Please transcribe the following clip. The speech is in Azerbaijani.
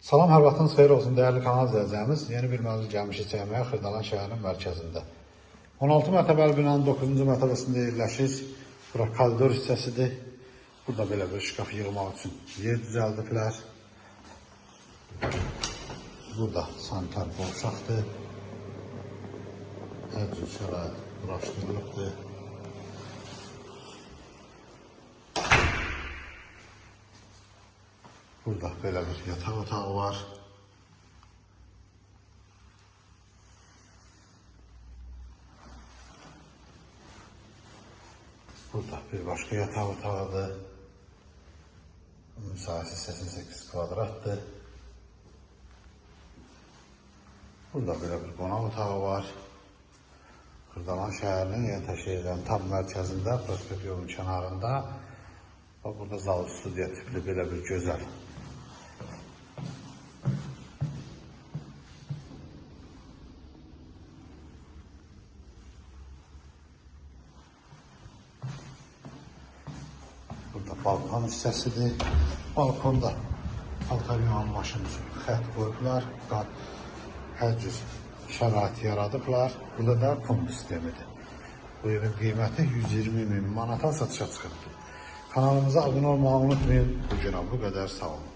Salam, hər vaxtınız xeyir olsun, dəyərli kanal izləyəcəyimiz. Yeni bir mövzu gəlmişik çəkməyə Xırdalan şəhərinin mərkəzində. 16 mərtəbəli binanın 9-cu mərtəbəsində yerləşir. Bura koridor hissəsidir. Burada belə bir şkaf yığmaq üçün yer düzəldiblər. Burada sanitar qovşaqdır. Hər cür şərait quraşdırılıbdır. Burada belə bir yataq otağı var. Burada bir başka yataq otağıdır. Bunun sahəsi 88 kvadratdır. Burada belə bir qonaq otağı var. Xırdalan şəhərinin Yentə şəhərinin tam mərkəzində, prospekt yolun kənarında. Burada zal studiya tipli belə bir gözəl burada balkon hissəsidir. Balkonda paltar yuvan maşını üçün xət qoyublar. Hər cür şərait yaradıblar. Burada da pump sistemidir. Bu evin qiyməti 120.000 manata satışa çıxıbdır. Kanalımıza abunə olmağı unutmayın. Bu günə bu qədər, sağ olun.